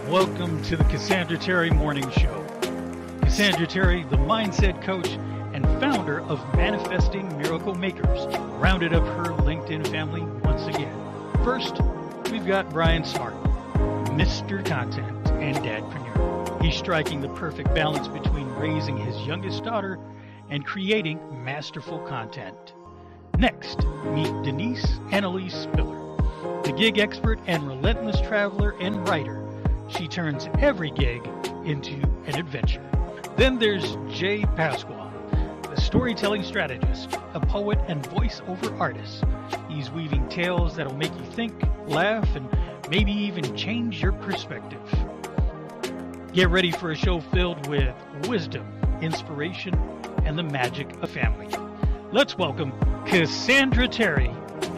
Welcome to the Cassandra Terry Morning Show. Cassandra Terry, the mindset coach and founder of Manifesting Miracle Makers, rounded up her LinkedIn family once again. First, we've got Brian Smart, Mr. Content and Dadpreneur. He's striking the perfect balance between raising his youngest daughter and creating masterful content. Next, meet Denise Annalise Spiller, the gig expert and relentless traveler and writer. She turns every gig into an adventure. Then there's Jay Pasquale, the storytelling strategist, a poet and voiceover artist. He's weaving tales that'll make you think, laugh, and maybe even change your perspective. Get ready for a show filled with wisdom, inspiration, and the magic of family. Let's welcome Cassandra Terry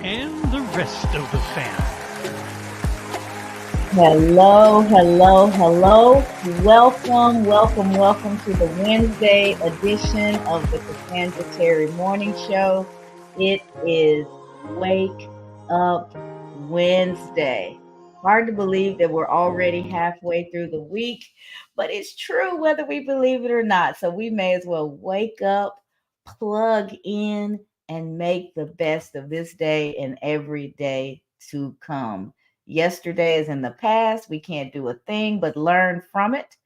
and the rest of the fam. Hello. Welcome to the Wednesday edition of the Cassandra Terry Morning Show. It is Wake Up Wednesday. Hard to believe that we're already halfway through the week, but it's true whether we believe it or not. So we may as well wake up, plug in, and make the best of this day and every day to come. Yesterday is in the past. We can't do a thing but learn from it.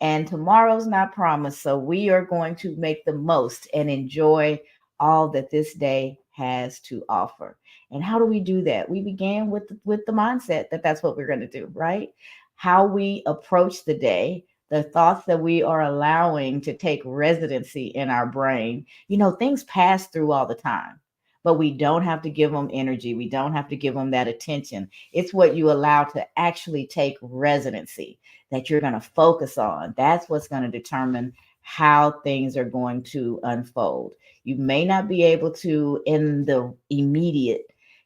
And tomorrow's not promised. So we are going to make the most and enjoy all that this day has to offer. And how do we do that? We began with the mindset that that's what we're going to do, right? How we approach the day, the thoughts that we are allowing to take residency in our brain. You know, things pass through all the time, but we don't have to give them energy. We don't have to give them that attention. It's what you allow to actually take residency that you're going to focus on. That's what's going to determine how things are going to unfold. You may not be able to, in the immediate,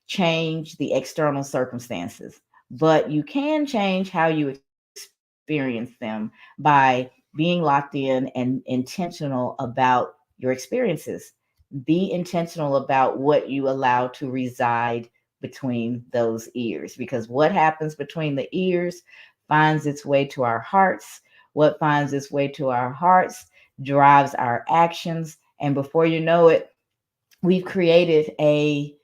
change the external circumstances, but you can change how you experience them by being locked in and intentional about your experiences. Be intentional about what you allow to reside between those ears, because what happens between the ears finds its way to our hearts. What finds its way to our hearts drives our actions. And before you know it, we've created a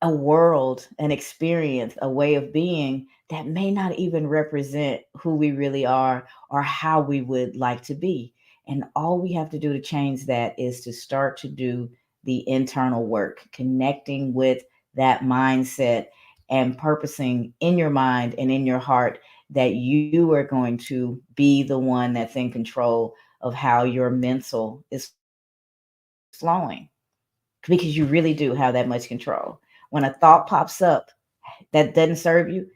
world, an experience, a way of being that may not even represent who we really are or how we would like to be. And all we have to do to change that is to start to do the internal work, connecting with that mindset and purposing in your mind and in your heart that you are going to be the one that's in control of how your mental is flowing, because you really do have that much control. When a thought pops up that doesn't serve you,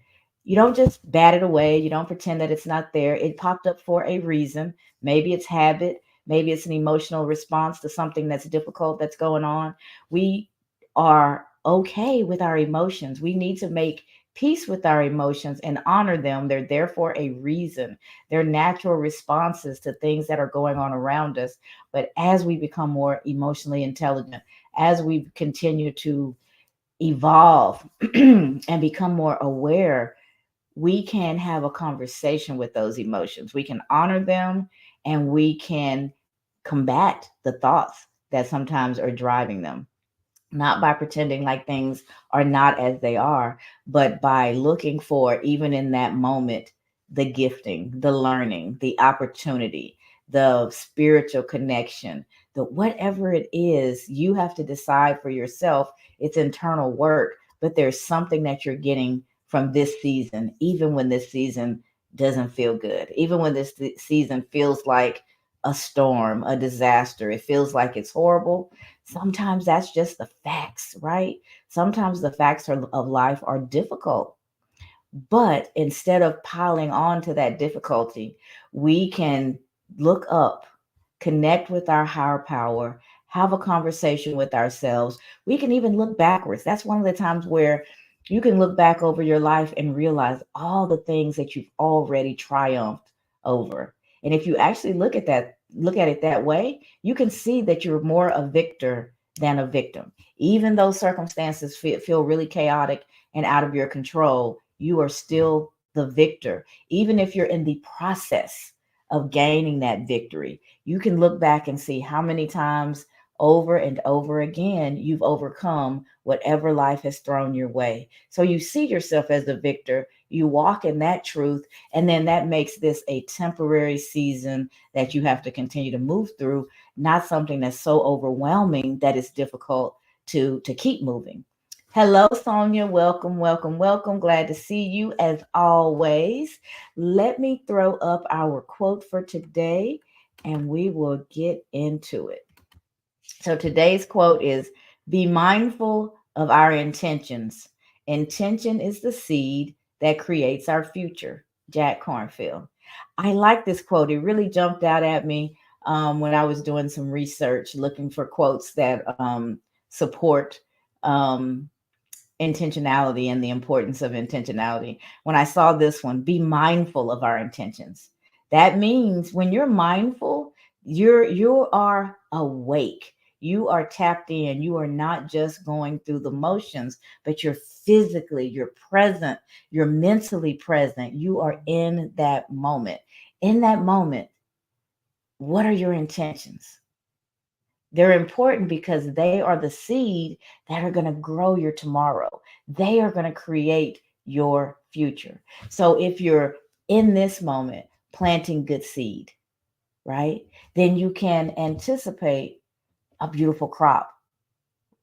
you don't just bat it away. You don't pretend that it's not there. It popped up for a reason. Maybe it's habit. Maybe it's an emotional response to something that's difficult that's going on. We are okay with our emotions. We need to make peace with our emotions and honor them. They're there for a reason. They're natural responses to things that are going on around us. But as we become more emotionally intelligent, as we continue to evolve and become more aware, we can have a conversation with those emotions. We can honor them, and we can combat the thoughts that sometimes are driving them, not by pretending like things are not as they are, but by looking for, even in that moment, the gifting, the learning, the opportunity, the spiritual connection, the whatever it is. You have to decide for yourself. It's internal work, but there's something that you're getting from this season, even when this season doesn't feel good, even when this season feels like a storm, a disaster. It feels like it's horrible. Sometimes that's just the facts, right? Sometimes the facts of life are difficult. But instead of piling on to that difficulty, we can look up, connect with our higher power, have a conversation with ourselves. We can even look backwards. That's one of the times where you can look back over your life and realize all the things that you've already triumphed over. And if you actually look at it that way, you can see that you're more a victor than a victim. Even though circumstances feel really chaotic and out of your control, you are still the victor. Even if you're in the process of gaining that victory, you can look back and see how many times over and over again you've overcome whatever life has thrown your way. So you see yourself as the victor, you walk in that truth, and then that makes this a temporary season that you have to continue to move through, not something that's so overwhelming that it's difficult to keep moving. Hello, Sonia. Welcome, welcome, welcome. Glad to see you as always. Let me throw up our quote for today and we will get into it. So today's quote is, be mindful of our intentions. Intention is the seed that creates our future. Jack Kornfield. I like this quote. It really jumped out at me when I was doing some research, looking for quotes that support um, intentionality and the importance of intentionality. When I saw this one, be mindful of our intentions. That means when you're mindful, you are awake. You are tapped in. You are not just going through the motions, but you're present, you're mentally present. You are in that moment. In that moment, what are your intentions? They're important because they are the seed that are going to grow your tomorrow. They are going to create your future. So if you're in this moment planting good seed, right, then you can anticipate a beautiful crop,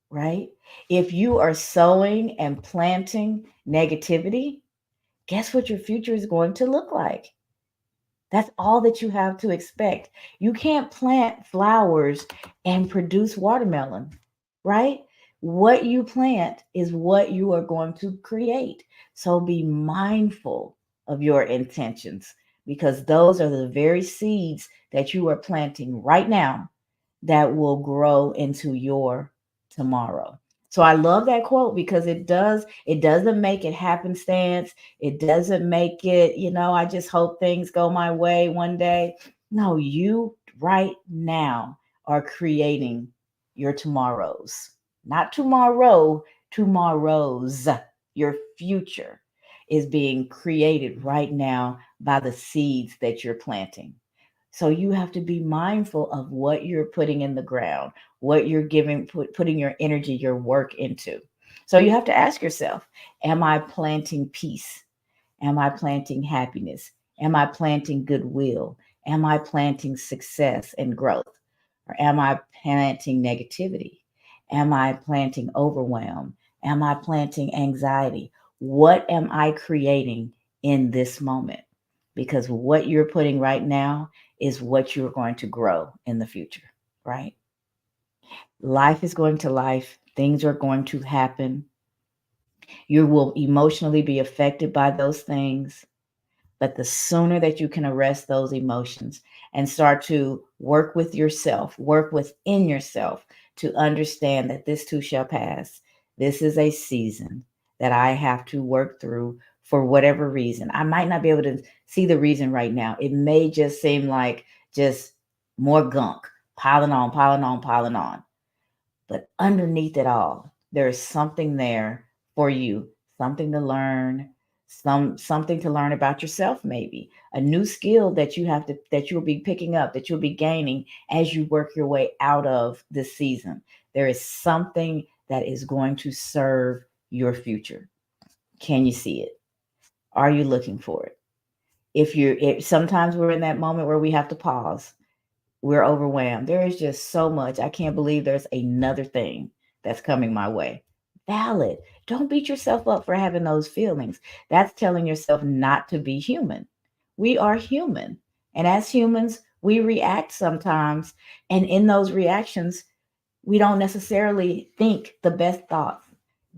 right? If you are sowing and planting negativity, guess what your future is going to look like? That's all that you have to expect. You can't plant flowers and produce watermelon, right? What you plant is what you are going to create. So be mindful of your intentions because those are the very seeds that you are planting right now that will grow into your tomorrow. So I love that quote because it doesn't make it happenstance. It doesn't make it, I just hope things go my way one day. No, you right now are creating your tomorrows. Not tomorrow, tomorrows. Your future is being created right now by the seeds that you're planting. So you have to be mindful of what you're putting in the ground, what you're putting your energy, your work into. So you have to ask yourself, am I planting peace? Am I planting happiness? Am I planting goodwill? Am I planting success and growth? Or am I planting negativity? Am I planting overwhelm? Am I planting anxiety? What am I creating in this moment? Because what you're putting right now is what you're going to grow in the future, right? Life is going to life, things are going to happen. You will emotionally be affected by those things. But the sooner that you can arrest those emotions and start to work with yourself, work within yourself to understand that this too shall pass. This is a season that I have to work through for whatever reason. I might not be able to see the reason right now. It may just seem like just more gunk piling on, piling on, piling on. But underneath it all, there is something there for you, something to learn, something to learn about yourself, maybe a new skill that you'll be picking up, that you'll be gaining as you work your way out of this season. There is something that is going to serve your future. Can you see it? Are you looking for it? Sometimes we're in that moment where we have to pause. We're overwhelmed. There is just so much. I can't believe there's another thing that's coming my way. Valid. Don't beat yourself up for having those feelings. That's telling yourself not to be human. We are human. And as humans, we react sometimes. And in those reactions, we don't necessarily think the best thoughts.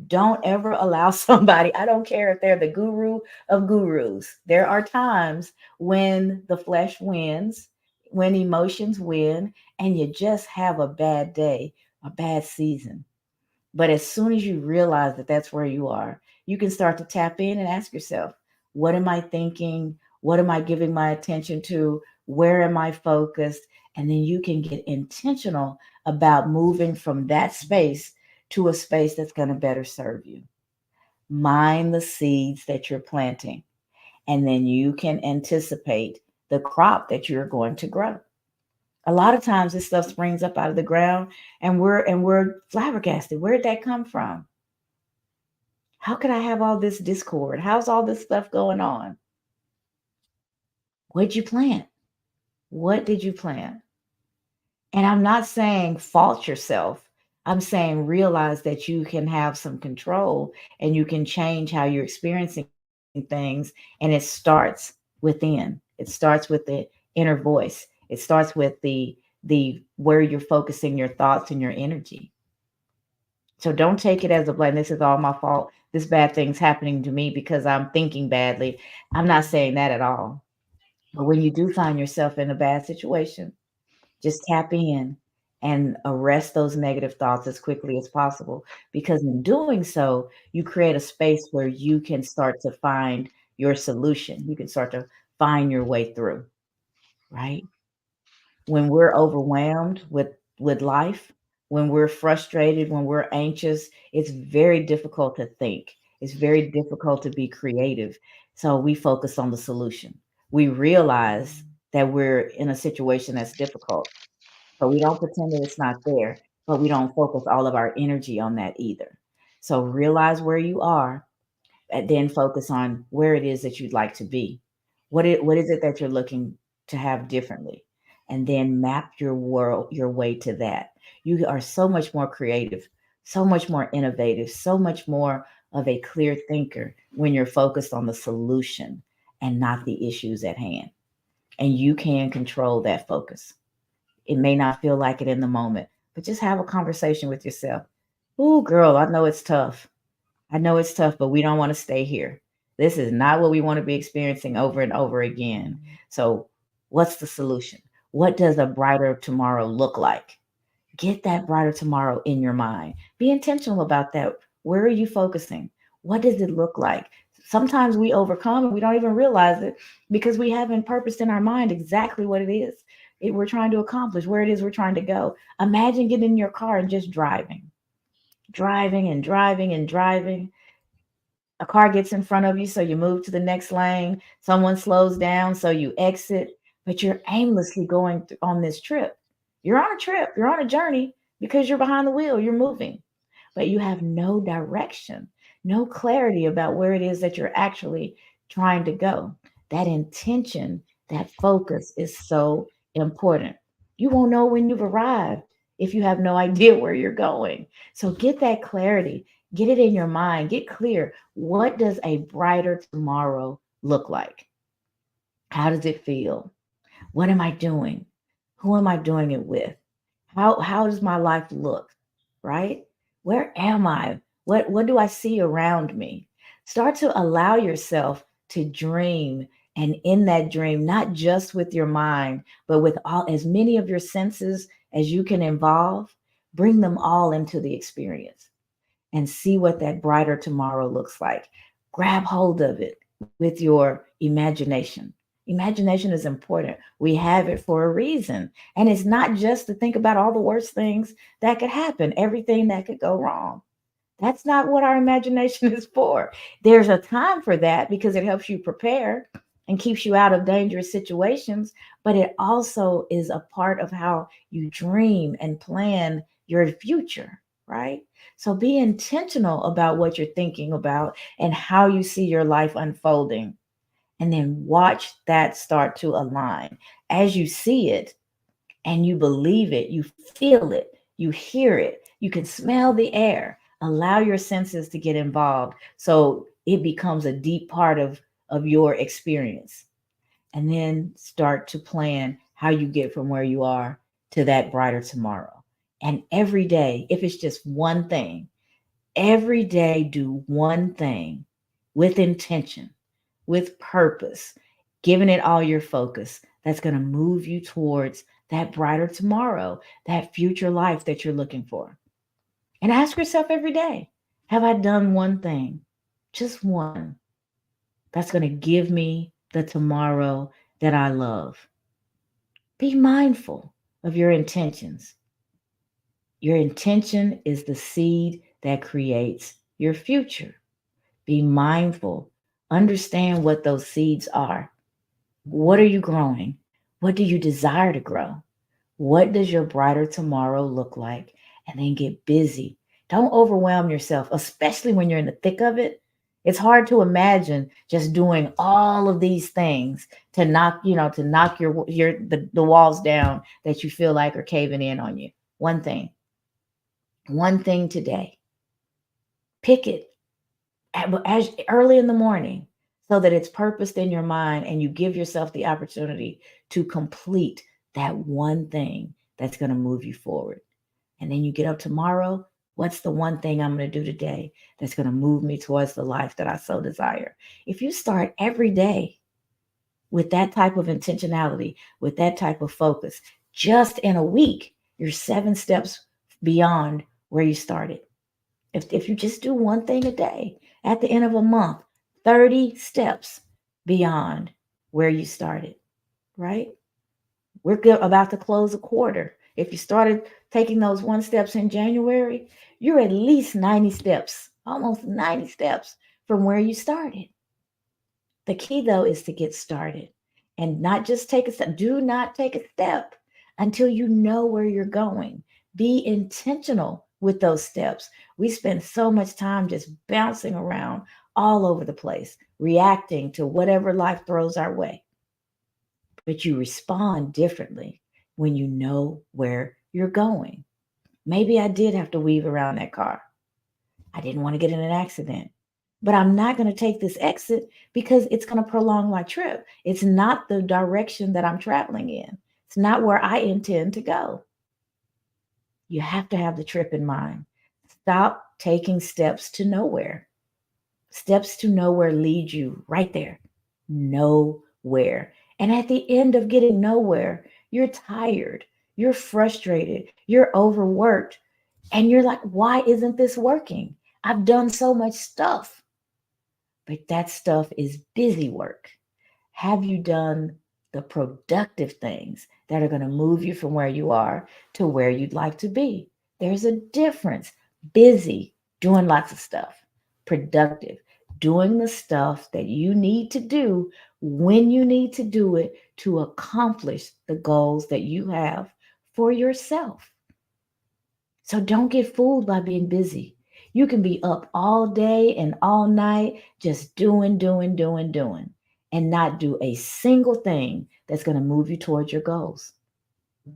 Don't ever allow somebody, I don't care if they're the guru of gurus. There are times when the flesh wins, when emotions win, and you just have a bad day, a bad season. But as soon as you realize that that's where you are, you can start to tap in and ask yourself, what am I thinking? What am I giving my attention to? Where am I focused? And then you can get intentional about moving from that space to a space that's going to better serve you. Mind the seeds that you're planting. and then you can anticipate the crop that you're going to grow. A lot of times this stuff springs up out of the ground and we're flabbergasted. Where did that come from? How could I have all this discord? How's all this stuff going on? What'd you plant? What did you plant? And I'm not saying fault yourself. I'm saying realize that you can have some control and you can change how you're experiencing things. And it starts within. It starts with the inner voice. It starts with the where you're focusing your thoughts and your energy. So don't take it as a blame. This is all my fault. This bad thing's happening to me because I'm thinking badly. I'm not saying that at all. But when you do find yourself in a bad situation, just tap in and arrest those negative thoughts as quickly as possible. Because in doing so, you create a space where you can start to find your solution. You can start to find your way through, right? When we're overwhelmed with life, when we're frustrated, when we're anxious, it's very difficult to think. It's very difficult to be creative. So we focus on the solution. We realize that we're in a situation that's difficult, but we don't pretend that it's not there, but we don't focus all of our energy on that either. So realize where you are and then focus on where it is that you'd like to be. What is it that you're looking to have differently? And then map your world your way to that. You are so much more creative, so much more innovative, so much more of a clear thinker when you're focused on the solution and not the issues at hand. And you can control that focus. It may not feel like it in the moment, but just have a conversation with yourself. Ooh, girl, I know it's tough. I know it's tough, but we don't want to stay here. This is not what we want to be experiencing over and over again. So, what's the solution? What does a brighter tomorrow look like? Get that brighter tomorrow in your mind. Be intentional about that. Where are you focusing? What does it look like? Sometimes we overcome and we don't even realize it because we haven't purposed in our mind exactly what it is we're trying to accomplish, where it is we're trying to go. Imagine getting in your car and just driving and driving and driving. A car gets in front of you, so you move to the next lane. Someone slows down, so you exit, but you're aimlessly going on this trip. You're on a trip, you're on a journey because you're behind the wheel, you're moving, but you have no direction, no clarity about where it is that you're actually trying to go. That intention, that focus is so important. You won't know when you've arrived if you have no idea where you're going. So get that clarity, get it in your mind, get clear. What does a brighter tomorrow look like? How does it feel? What am I doing? Who am I doing it with? How does my life look? Right? Where am I? What do I see around me? Start to allow yourself to dream, and in that dream, not just with your mind, but with all as many of your senses as you can involve, bring them all into the experience and see what that brighter tomorrow looks like. Grab hold of it with your imagination. Imagination is important. We have it for a reason. And it's not just to think about all the worst things that could happen, everything that could go wrong. That's not what our imagination is for. There's a time for that because it helps you prepare and keeps you out of dangerous situations, but it also is a part of how you dream and plan your future, right? So be intentional about what you're thinking about and how you see your life unfolding. And then watch that start to align. As you see it, and you believe it, you feel it, you hear it, you can smell the air. Allow your senses to get involved so it becomes a deep part of your experience. And then start to plan how you get from where you are to that brighter tomorrow. And every day, if it's just one thing, every day do one thing with intention, with purpose, giving it all your focus. That's going to move you towards that brighter tomorrow, that future life that you're looking for. And ask yourself every day, have I done one thing, just one, that's going to give me the tomorrow that I love? Be mindful of your intentions. Your intention is the seed that creates your future. Be mindful Understand what those seeds are. What are you growing? What do you desire to grow? What does your brighter tomorrow look like? And then get busy. Don't overwhelm yourself, especially when you're in the thick of it. It's hard to imagine just doing all of these things to knock the walls down that you feel like are caving in on you. One thing. One thing today. Pick it as early in the morning so that it's purposed in your mind and you give yourself the opportunity to complete that one thing that's going to move you forward. And then you get up tomorrow. What's the one thing I'm going to do today that's going to move me towards the life that I so desire? If you start every day with that type of intentionality, with that type of focus, just in a week, you're 7 steps beyond where you started. If you just do one thing a day at the end of a month, 30 steps beyond where you started, right? About to close a quarter. If you started taking those 1 steps in January, you're at least 90 steps, almost 90 steps from where you started. The key, though, is to get started and not just take a step. Do not take a step until you know where you're going. Be intentional with those steps. We spend so much time just bouncing around all over the place, reacting to whatever life throws our way. But you respond differently when you know where you're going. Maybe I did have to weave around that car. I didn't want to get in an accident. But I'm not going to take this exit because it's going to prolong my trip. It's not the direction that I'm traveling in. It's not where I intend to go. You have to have the trip in mind. Stop taking steps to nowhere. Steps to nowhere lead you right there. Nowhere. And at the end of getting nowhere, you're tired, you're frustrated, you're overworked, and you're like, why isn't this working? I've done so much stuff. But that stuff is busy work. Have you done the productive things that are going to move you from where you are to where you'd like to be? There's a difference. Busy, doing lots of stuff. Productive, doing the stuff that you need to do when you need to do it to accomplish the goals that you have for yourself. So don't get fooled by being busy. You can be up all day and all night just doing, and not do a single thing that's going to move you towards your goals.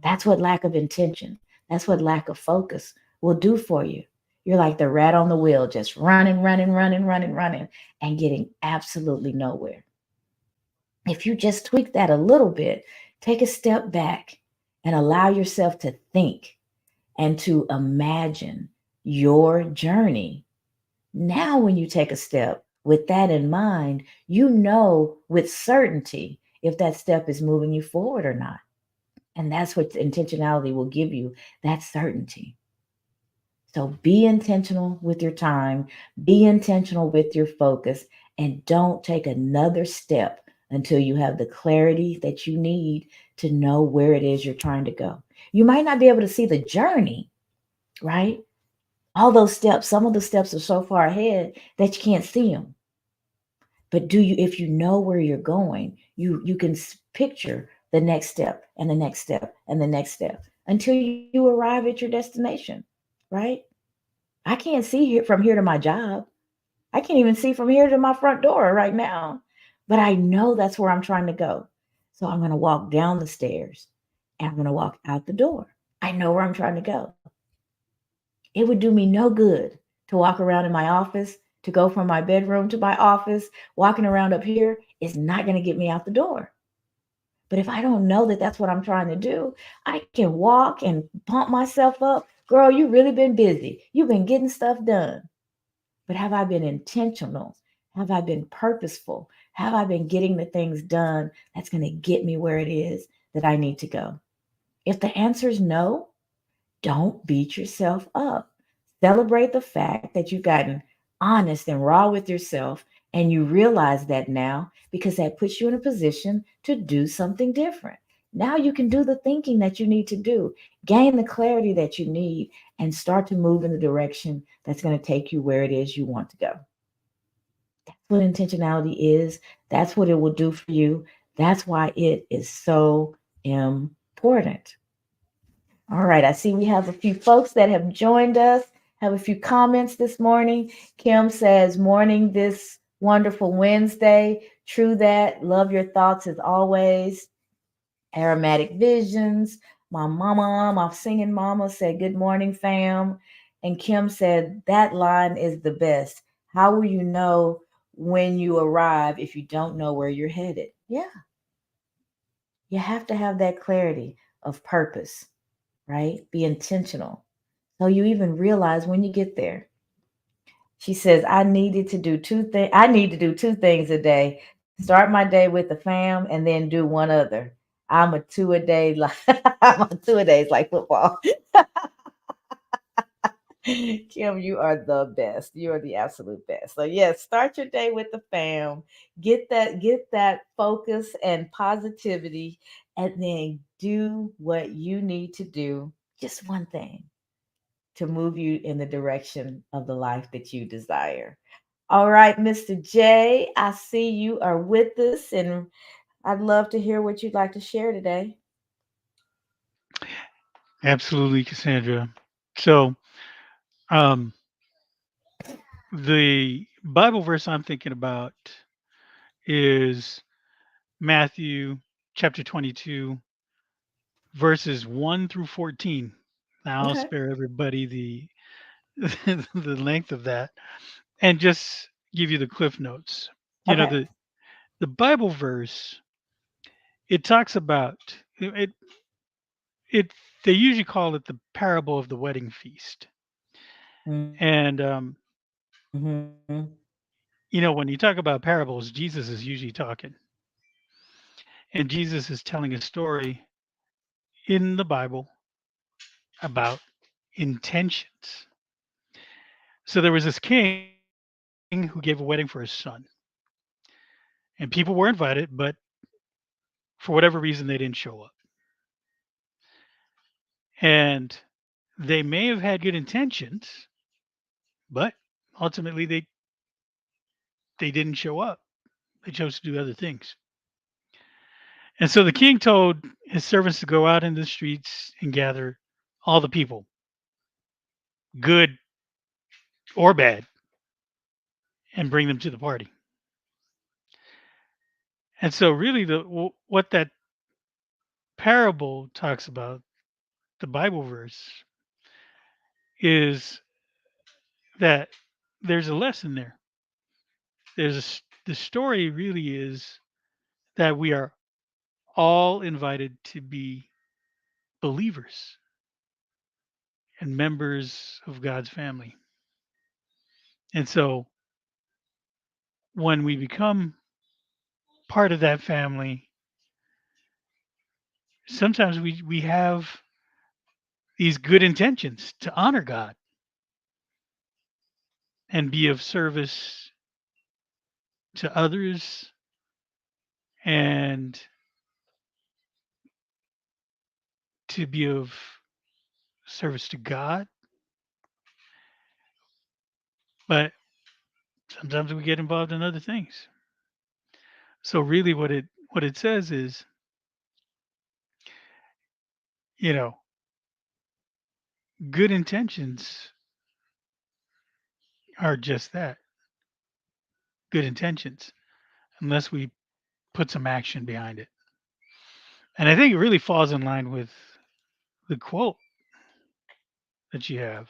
That's what lack of intention, that's what lack of focus will do for you. You're like the rat on the wheel, just running, and getting absolutely nowhere. If you just tweak that a little bit, take a step back and allow yourself to think and to imagine your journey. Now, when you take a step with that in mind, you know with certainty if that step is moving you forward or not. And that's what intentionality will give you, that certainty. So be intentional with your time, be intentional with your focus, and don't take another step until you have the clarity that you need to know where it is you're trying to go. You might not be able to see the journey, right? All those steps, some of the steps are so far ahead that you can't see them. But if you know where you're going, you can picture the next step and the next step and the next step until you arrive at your destination, right? I can't see from here to my job. I can't even see from here to my front door right now. But I know that's where I'm trying to go. So I'm going to walk down the stairs and I'm going to walk out the door. I know where I'm trying to go. It would do me no good to walk around in my office, to go from my bedroom to my office. Walking around up here is not going to get me out the door. But if I don't know that that's what I'm trying to do, I can walk and pump myself up. Girl, you really been busy. You've been getting stuff done. But have I been intentional? Have I been purposeful? Have I been getting the things done that's going to get me where it is that I need to go? If the answer is no, don't beat yourself up. Celebrate the fact that you've gotten honest and raw with yourself, and you realize that now because that puts you in a position to do something different. Now you can do the thinking that you need to do, gain the clarity that you need, and start to move in the direction that's going to take you where it is you want to go. That's what intentionality is. That's what it will do for you. That's why it is so important. All right, I see we have a few folks that have joined us, have a few comments this morning. Kim says, morning this wonderful Wednesday. True that. Love your thoughts as always. Aromatic Visions. My mama, my singing mama said, good morning, fam. And Kim said, that line is the best. How will you know when you arrive if you don't know where you're headed? Yeah, you have to have that clarity of purpose, right? Be intentional. So you even realize when you get there. She says, I need to do two things a day. Start my day with the fam and then do one other. I'm a two a day like I'm a two a days like football. Kim, you are the best. You are the absolute best. So yes, start your day with the fam. Get that focus and positivity, and then do what you need to do. Just one thing to move you in the direction of the life that you desire. All right, Mr. J, I see you are with us, and I'd love to hear what you'd like to share today. Absolutely, Cassandra. So, um, the Bible verse I'm thinking about is Matthew chapter 22, verses 1 through 14. Now, I'll Okay. spare everybody the the length of that and just give you the cliff notes. You know, Okay. the Bible verse, it talks about it they usually call it the parable of the wedding feast. And Mm-hmm. when you talk about parables, Jesus is usually talking. And Jesus is telling a story in the Bible about intentions. So there was this king who gave a wedding for his son. And people were invited, but for whatever reason they didn't show up. And they may have had good intentions, but ultimately they didn't show up. They chose to do other things. And so the king told his servants to go out in the streets and gather all the people, good or bad, and bring them to the party. And so really what that parable talks about, the Bible verse, is that there's a lesson there. The story really is that we are all invited to be believers and members of God's family. And so when we become part of that family, sometimes we have these good intentions to honor God and be of service to others and to be of service to God. But sometimes we get involved in other things. So really what it says is, you know, good intentions are just that, good intentions, unless we put some action behind it. And I think it really falls in line with the quote that you have.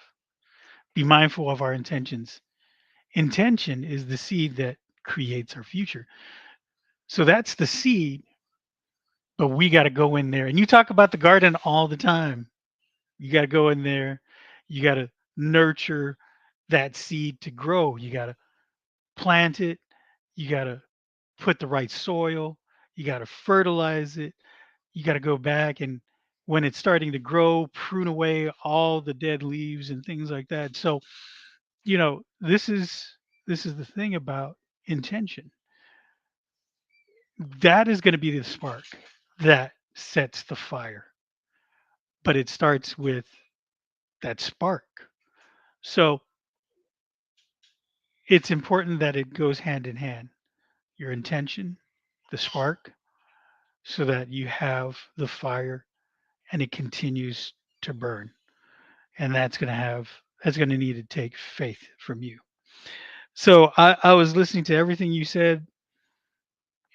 Be mindful of our intentions. Intention is the seed that creates our future. So that's the seed, but we got to go in there. And you talk about the garden all the time. You got to go in there. You got to nurture that seed to grow. You got to plant it. You got to put the right soil. You got to fertilize it. You got to go back and when it's starting to grow, prune away all the dead leaves and things like that. So, this is the thing about intention. That is going to be the spark that sets the fire, but it starts with that spark. So it's important that it goes hand in hand. Your intention, the spark, so that you have the fire and it continues to burn. And that's going to need to take faith from you. So I was listening to everything you said,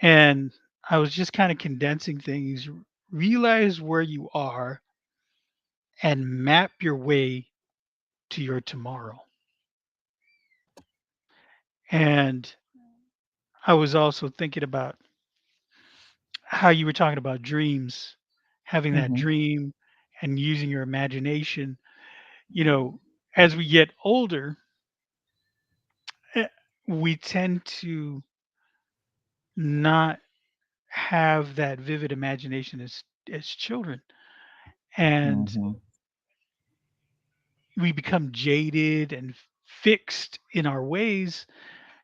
and I was just kind of condensing things. Realize where you are and map your way to your tomorrow. And I was also thinking about how you were talking about dreams, having that Mm-hmm. dream and using your imagination. You know, as we get older, eh, we tend to not have that vivid imagination as children, and Mm-hmm. we become jaded and fixed in our ways,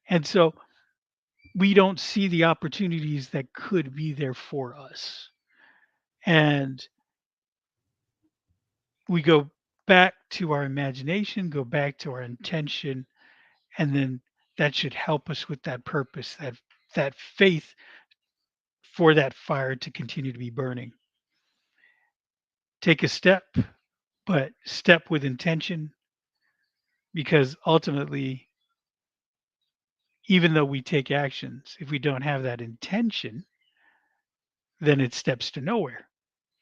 and so we don't see the opportunities that could be there for us, and we go back to our imagination, go back to our intention, and then that should help us with that purpose, that faith for that fire to continue to be burning. Take a step, but step with intention, because ultimately, even though we take actions, if we don't have that intention, then it steps to nowhere,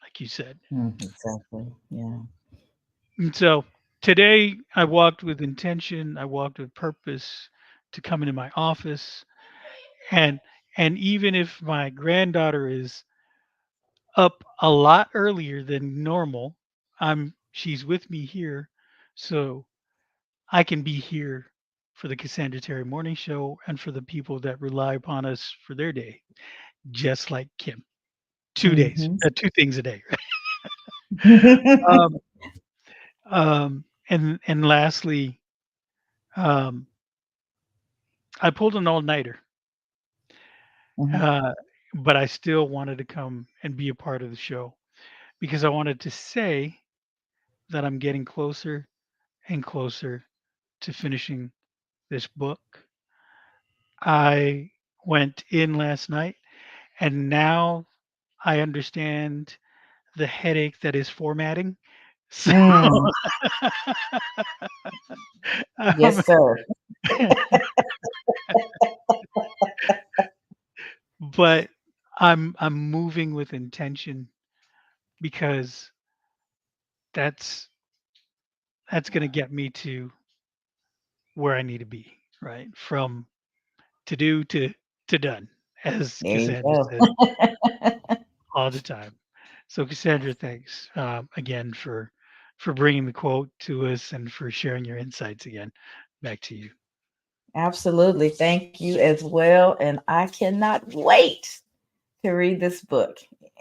like you said. Exactly. Yeah. And so today I walked with intention, I walked with purpose to come into my office, and even if my granddaughter is up a lot earlier than normal, she's with me here, so I can be here for the Cassandra Terry Morning Show and for the people that rely upon us for their day, just like Kim. 2 days, Mm-hmm. 2 things a day. um, and lastly, um, I pulled an all nighter, Hmm. uh, but I still wanted to come and be a part of the show because I wanted to say that I'm getting closer and closer to finishing this book. I went in last night and now I understand the headache that is formatting. So, Mm. um, Yes, sir. but I'm moving with intention because that's that's going to get me to where I need to be, right? From to do to done, as There you Cassandra go. says all the time. So, Cassandra, thanks again for bringing the quote to us and for sharing your insights again. Back to you. Absolutely. Thank you as well. And I cannot wait to read this book.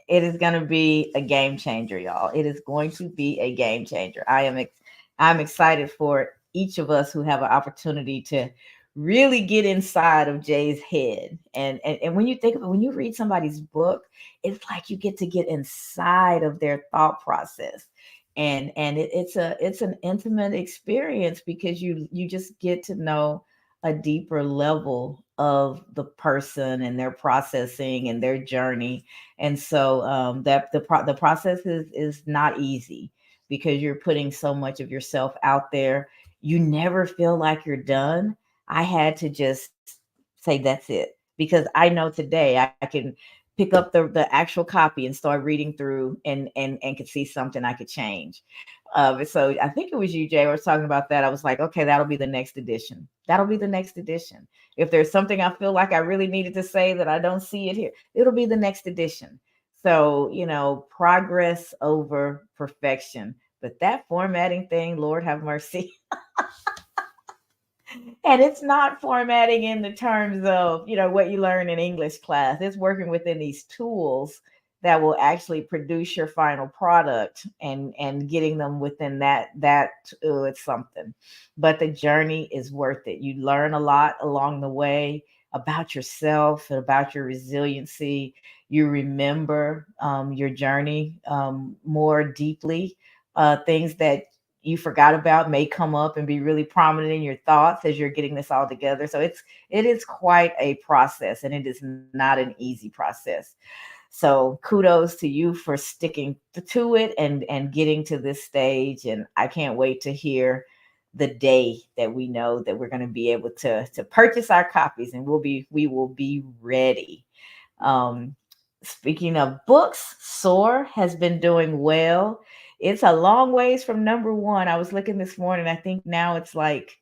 It is going to be a game changer, y'all. It is going to be a game changer. I'm excited for each of us who have an opportunity to really get inside of Jay's head. And when you think of it, when you read somebody's book, it's like you get to get inside of their thought process. And it's an intimate experience because you just get to know a deeper level of the person and their processing and their journey. And so that the process is not easy because you're putting so much of yourself out there. You never feel like you're done. I had to just say that's it because I know today I can pick up the actual copy and start reading through and could see something I could change. So I think it was you, Jay, was talking about that. I was like, okay, that'll be the next edition. That'll be the next edition. If there's something I feel like I really needed to say that I don't see it here, it'll be the next edition. So, progress over perfection. But that formatting thing, Lord have mercy. And it's not formatting in the terms of, what you learn in English class. It's working within these tools that will actually produce your final product and getting them within it's something. But the journey is worth it. You learn a lot along the way about yourself and about your resiliency. You remember your journey more deeply, things that you forgot about may come up and be really prominent in your thoughts as you're getting this all together. So it is quite a process, and it is not an easy process. So kudos to you for sticking to it and getting to this stage. And I can't wait to hear the day that we know that we're going to be able to purchase our copies, and we will be ready. Um, Speaking of books, Soar has been doing well. It's a long ways from number one. I was looking this morning. I think now it's like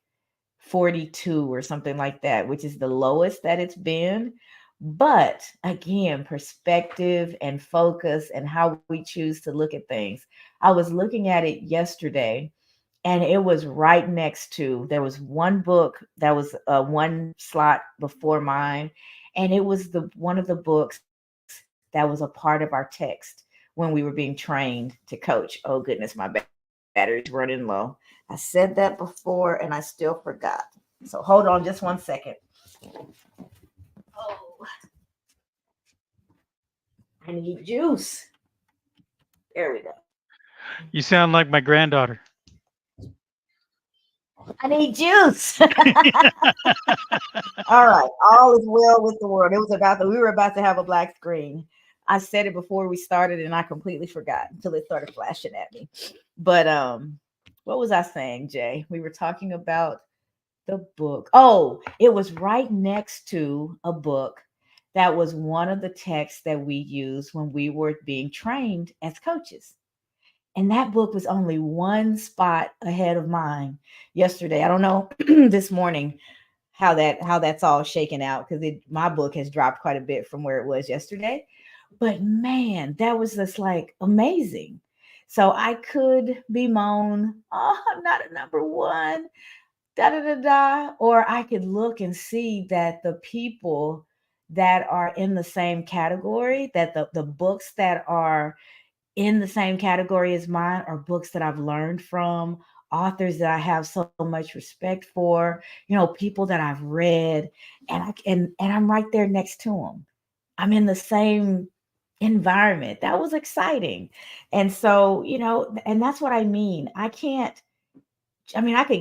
42 or something like that, which is the lowest that it's been. But again, perspective and focus and how we choose to look at things. I was looking at it yesterday, and it was right next to, there was one book that was one slot before mine, and it was the one of the books that was a part of our text when we were being trained to coach. Oh goodness, my battery's running low. I said that before and I still forgot. So hold on just one second. Oh, I need juice. There we go. You sound like my granddaughter. I need juice. All right, all is well with the world. It was about we were about to have a black screen. I said it before we started and I completely forgot until it started flashing at me. But what was I saying, Jay? We were talking about the book. Oh, it was right next to a book that was one of the texts that we used when we were being trained as coaches. And that book was only one spot ahead of mine yesterday. I don't know this morning how that's all shaken out, because my book has dropped quite a bit from where it was yesterday. But man, that was just like amazing. So I could bemoan, oh, I'm not a number one, da da da da, or I could look and see that the people that are in the same category, that the books that are in the same category as mine are books that I've learned from, authors that I have so much respect for, people that I've read, and I'm right there next to them. I'm in the same environment. That was exciting. And so, and that's what I mean. I could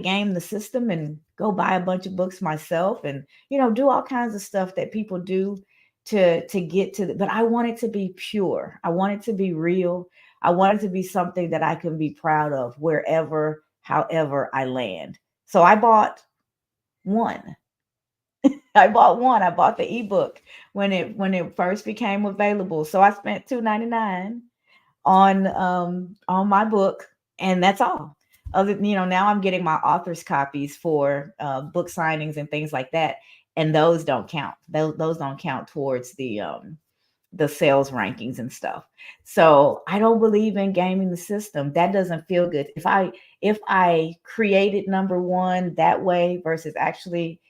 game the system and go buy a bunch of books myself and, do all kinds of stuff that people do to get to but I want it to be pure. I want it to be real. I want it to be something that I can be proud of wherever, however I land. So I bought one. I bought the ebook when it first became available. So I spent $2.99 on my book, and that's all. Now I'm getting my author's copies for book signings and things like that, and those don't count. Those don't count towards the sales rankings and stuff. So I don't believe in gaming the system. That doesn't feel good. If I created number one that way versus actually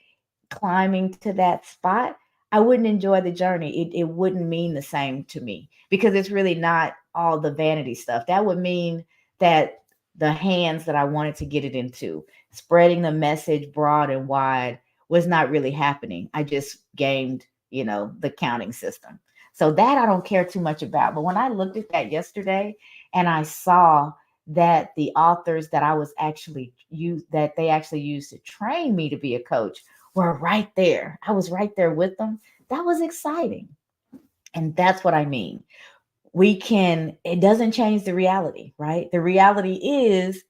climbing to that spot, I wouldn't enjoy the journey. It wouldn't mean the same to me, because it's really not all the vanity stuff. That would mean that the hands that I wanted to get it into, spreading the message broad and wide, was not really happening. I just gamed, the counting system. So that I don't care too much about. But when I looked at that yesterday and I saw that the authors that I was actually that they actually used to train me to be a coach were right there. I was right there with them. That was exciting. And that's what I mean. It doesn't change the reality, right? The reality is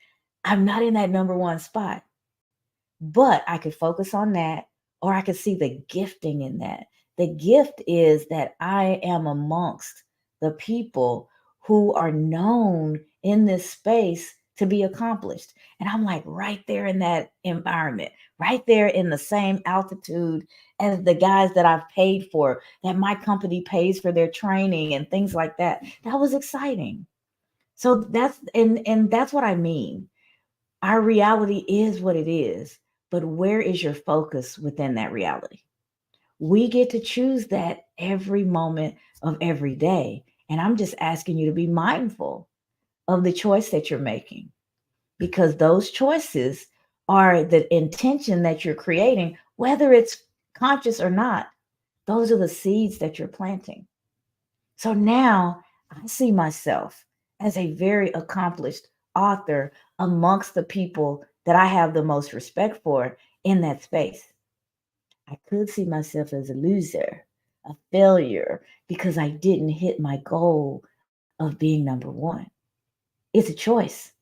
I'm not in that number one spot, but I could focus on that, or I could see the gifting in that. The gift is that I am amongst the people who are known in this space to be accomplished. And I'm like right there in that environment, right there in the same altitude as the guys that I've paid for, that my company pays for their training and things like that. That was exciting. So that's what I mean. Our reality is what it is, but where is your focus within that reality? We get to choose that every moment of every day. And I'm just asking you to be mindful of the choice that you're making, because those choices are the intention that you're creating, whether it's conscious or not. Those are the seeds that you're planting. So now I see myself as a very accomplished author amongst the people that I have the most respect for in that space. I could see myself as a loser, a failure, because I didn't hit my goal of being number one. It's a choice.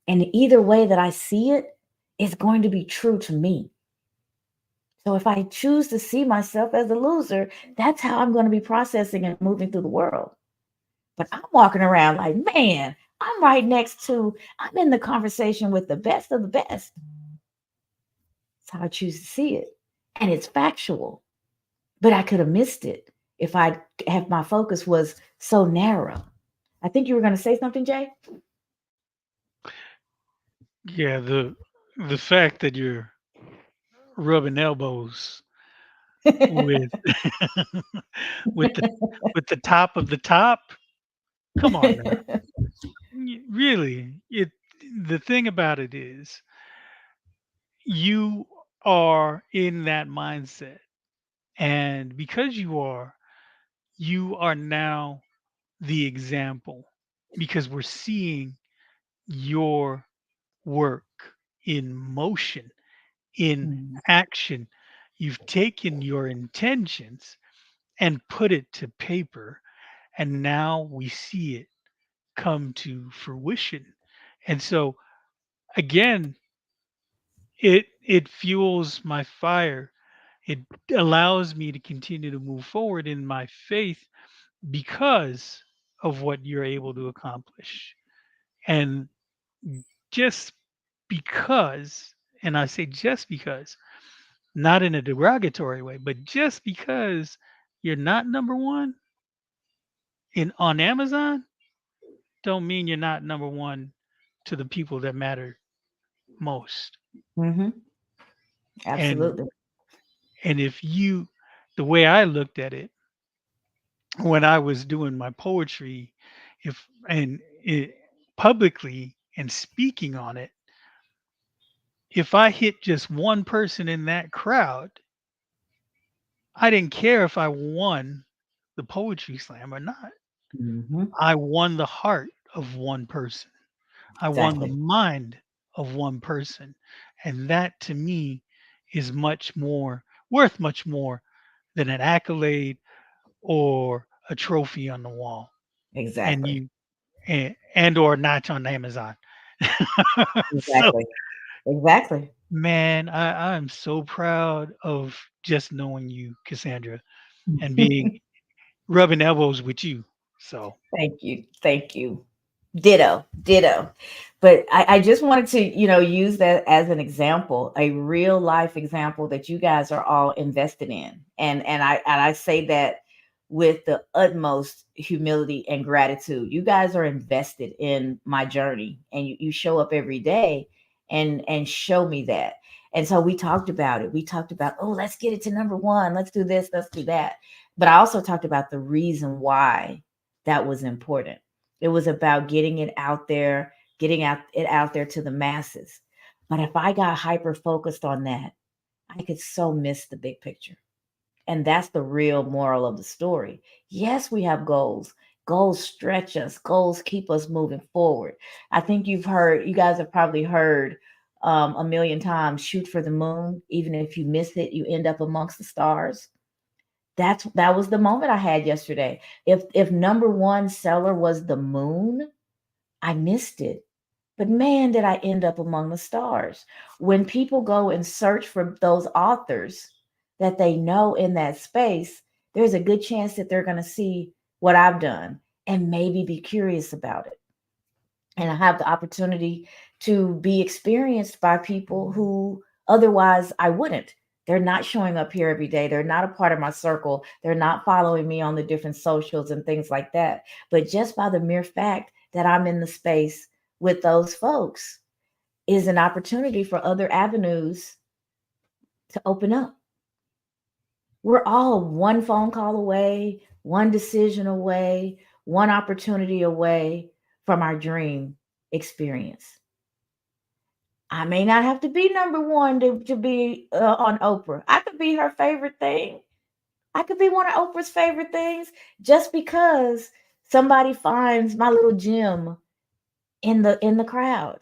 And either way that I see it is going to be true to me. So if I choose to see myself as a loser, that's how I'm going to be processing and moving through the world. But I'm walking around like, man, I'm right next to, I'm in the conversation with the best of the best. That's how I choose to see it. And it's factual. But I could have missed it if I have my focus was so narrow. I think you were going to say something, Jay. Yeah, the fact that you're rubbing elbows with with the with the top of the top. Come on now. Really, the thing about it is you are in that mindset. And because you are now the example because we're seeing your work in motion, in Mm, action. You've taken your intentions and put it to paper, and now we see it come to fruition. And so again, it fuels my fire. It allows me to continue to move forward in my faith because of what you're able to accomplish. And just because, and I say just because, not in a derogatory way, but just because you're not number one in on Amazon, don't mean you're not number one to the people that matter most. hmm And Absolutely. if you, the way I looked at it when I was doing my poetry, if and it, publicly and speaking on it, if I hit just one person in that crowd, I didn't care if I won the poetry slam or not. hmm I won the heart of one person. I won the Exactly. mind of one person. And that to me is much more worth much more than an accolade or a trophy on the wall. And Exactly. you and or a notch on Amazon. So Exactly. Exactly. man, I'm so proud of just knowing you, Cassandra, and being rubbing elbows with you. So Thank you. Thank you. Ditto. Ditto. But I just wanted to, use that as an example, a real life example that you guys are all invested in. And I say that with the utmost humility and gratitude. You guys are invested in my journey and you show up every day and show me that. And so we talked about it. We talked about, oh, let's get it to number one. Let's do this, let's do that. But I also talked about the reason why that was important. It was about getting it out there, getting it out there to the masses. But if I got hyper focused on that, I could so miss the big picture. And that's the real moral of the story. Yes, we have goals. Goals stretch us, goals keep us moving forward. I think you guys have probably heard a million times shoot for the moon. Even if you miss it, you end up amongst the stars. That was the moment I had yesterday. If number one seller was the moon, I missed it. But man, did I end up among the stars. When people go and search for those authors that they know in that space, there's a good chance that they're going to see what I've done and maybe be curious about it. And I have the opportunity to be experienced by people who otherwise I wouldn't. They're not showing up here every day. They're not a part of my circle. They're not following me on the different socials and things like that. But just by the mere fact that I'm in the space with those folks is an opportunity for other avenues to open up. We're all one phone call away, one decision away, one opportunity away from our dream experience. I may not have to be number one to be on Oprah. I could be her favorite thing. I could be one of Oprah's favorite things just because somebody finds my little gem in the crowd.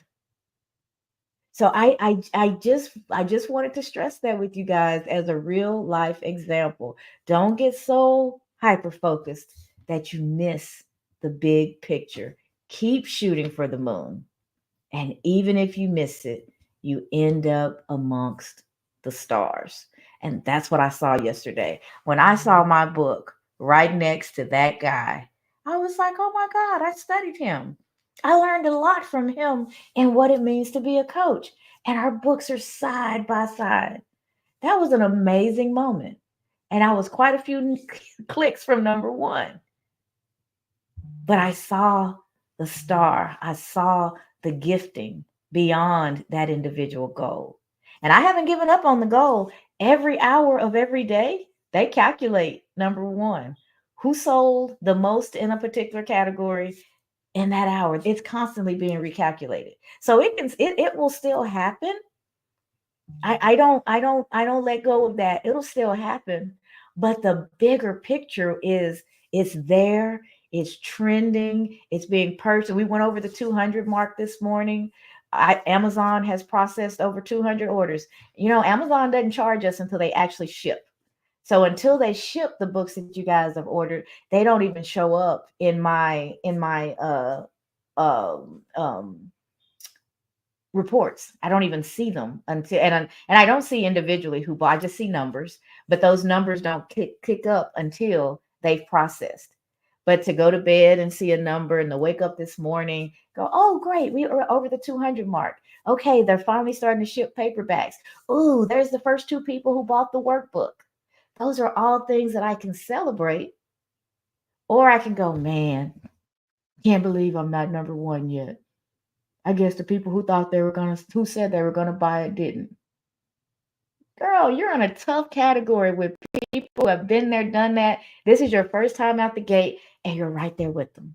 So I just wanted to stress that with you guys as a real life example. Don't get so hyper focused that you miss the big picture. Keep shooting for the moon. And even if you miss it, you end up amongst the stars. And that's what I saw yesterday. When I saw my book right next to that guy, I was like, oh my God, I studied him. I learned a lot from him and what it means to be a coach. And our books are side by side. That was an amazing moment. And I was quite a few clicks from number one. But I saw the star, I saw the gifting beyond that individual goal. And I haven't given up on the goal. Every hour of every day, they calculate number one, who sold the most in a particular category in that hour. It's constantly being recalculated. So it will still happen. I don't let go of that. It'll still happen. But the bigger picture is it's there, it's trending, it's being purchased. We went over the 200 mark this morning. Amazon has processed over 200 orders. Amazon doesn't charge us until they actually ship. So until they ship the books that you guys have ordered, they don't even show up in my um um reports. I don't even see them until and I don't see individually who bought. I just see numbers, but those numbers don't kick up until they've processed. But to go to bed and see a number and to wake up this morning, go, oh great, we are over the 200 mark. Okay, they're finally starting to ship paperbacks. Ooh, there's the first two people who bought the workbook. Those are all things that I can celebrate, or I can go, man, can't believe I'm not number one yet. I guess the people who said they were gonna buy it didn't. Girl, you're in a tough category with people who have been there, done that. This is your first time out the gate, and you're right there with them.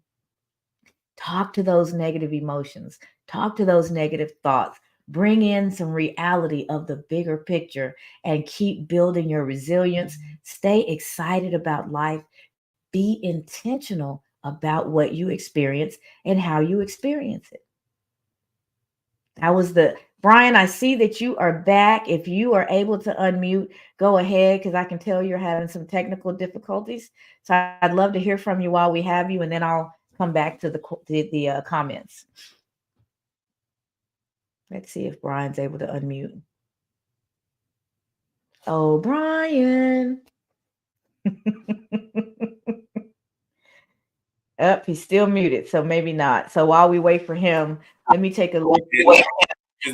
Talk to those negative emotions. Talk to those negative thoughts. Bring in some reality of the bigger picture and keep building your resilience. Stay excited about life. Be intentional about what you experience and how you experience it. That was the Brian. I see that you are back. If you are able to unmute, go ahead because I can tell you're having some technical difficulties. So I'd love to hear from you while we have you, and then I'll come back to the comments. Let's see if Brian's able to unmute. Oh, Brian. Up, he's still muted, so maybe not. So while we wait for him, let me take a look. I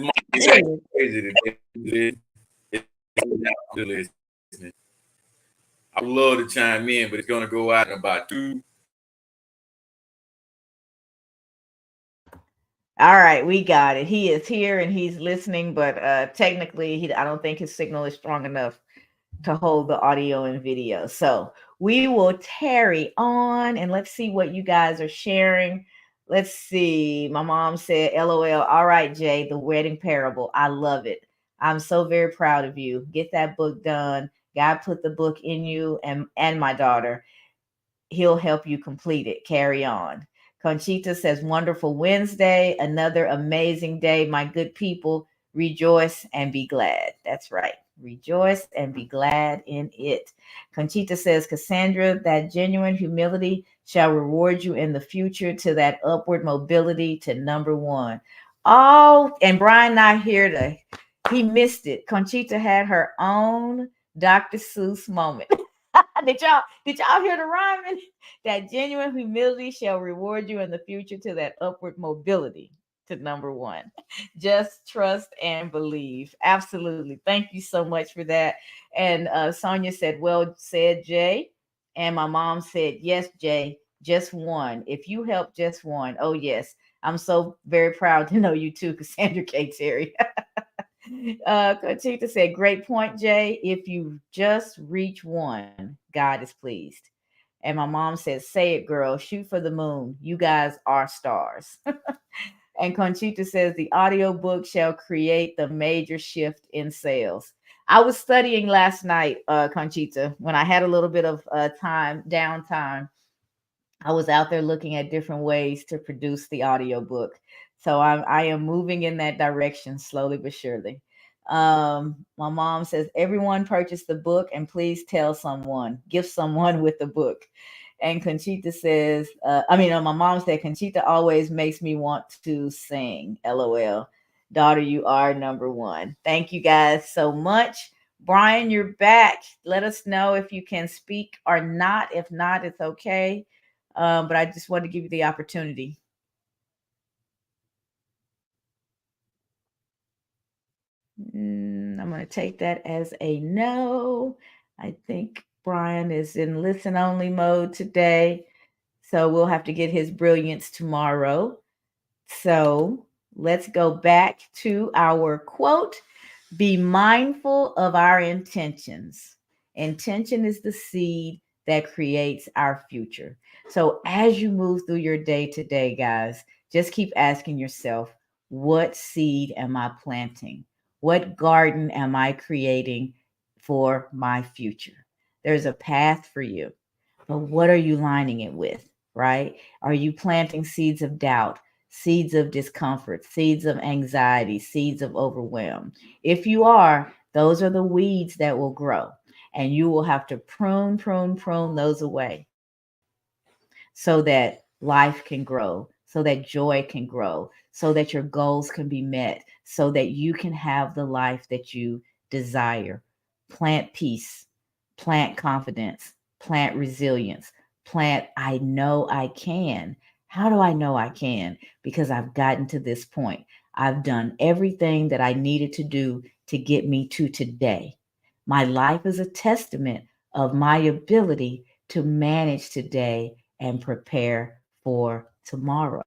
would love to chime in, but it's going to go out in about 2. All right, we got it. He is here and he's listening, but technically, I don't think his signal is strong enough to hold the audio and video. So we will tarry on and let's see what you guys are sharing. Let's see. My mom said, LOL. All right, Jay, the wedding parable. I love it. I'm so very proud of you. Get that book done. God put the book in you and my daughter. He'll help you complete it. Carry on. Conchita says, wonderful Wednesday. Another amazing day. My good people, rejoice and be glad. That's right. Rejoice and be glad in it. Conchita says, Cassandra, that genuine humility shall reward you in the future to that upward mobility to number one. Oh, and Brian not here he missed it. Conchita had her own Dr. Seuss moment. did y'all hear the rhyming? That genuine humility shall reward you in the future to that upward mobility to number one. Just trust and believe. Absolutely. Thank you so much for that. And Sonia said, well said, Jay. And my mom said, yes, Jay, just one. If you help just one. Oh, yes. I'm so very proud to know you too, Cassandra K. Terry. Conchita said, great point, Jay. If you just reach one, God is pleased. And my mom says, say it, girl. Shoot for the moon. You guys are stars. And Conchita says, the audiobook shall create the major shift in sales. I was studying last night, Conchita, when I had a little bit of downtime. I was out there looking at different ways to produce the audiobook. So I am moving in that direction slowly but surely. My mom says, everyone purchase the book and please tell someone, gift someone with the book. And Conchita says, my mom said, Conchita always makes me want to sing. LOL. Daughter, you are number one. Thank you guys so much. Brian, you're back. Let us know if you can speak or not. If not, it's okay. But I just wanted to give you the opportunity. I'm going to take that as a no. I think Brian is in listen only mode today. So we'll have to get his brilliance tomorrow. So let's go back to our quote. Be mindful of our intentions. Intention is the seed that creates our future. So as you move through your day to day, guys, just keep asking yourself, what seed am I planting? What garden am I creating for my future? There's a path for you, but what are you lining it with, right? Are you planting seeds of doubt, seeds of discomfort, seeds of anxiety, seeds of overwhelm? If you are, those are the weeds that will grow, and you will have to prune those away so that life can grow, so that joy can grow, so that your goals can be met, so that you can have the life that you desire. Plant peace, plant confidence, plant resilience, plant I know I can. How do I know I can? Because I've gotten to this point. I've done everything that I needed to do to get me to today. My life is a testament of my ability to manage today and prepare for tomorrow.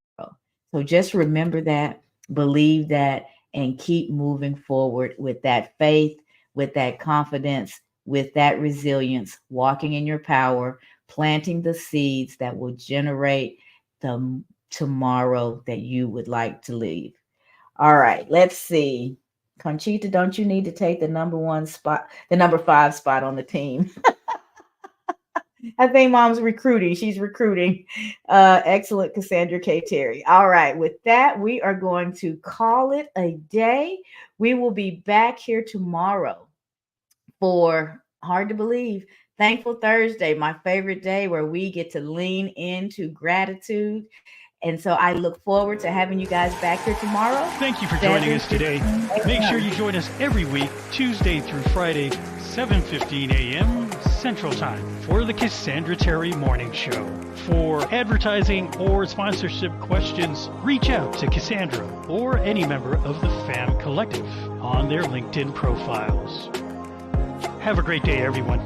So just remember that, believe that, and keep moving forward with that faith, with that confidence, with that resilience, walking in your power, planting the seeds that will generate the tomorrow that you would like to leave. All right, let's see. Conchita, don't you need to take the number 5 spot on the team? I think mom's recruiting. She's recruiting. Excellent, Cassandra K. Terry. All right. With that, we are going to call it a day. We will be back here tomorrow for, hard to believe, Thankful Thursday, my favorite day where we get to lean into gratitude. And so I look forward to having you guys back here tomorrow. Thank you for joining us today. Make sure you join us every week, Tuesday through Friday, 7:15 a.m. Central Time for the Cassandra Terry Morning Show. For advertising or sponsorship questions, reach out to Cassandra or any member of the FAM Collective on their LinkedIn profiles. Have a great day, everyone.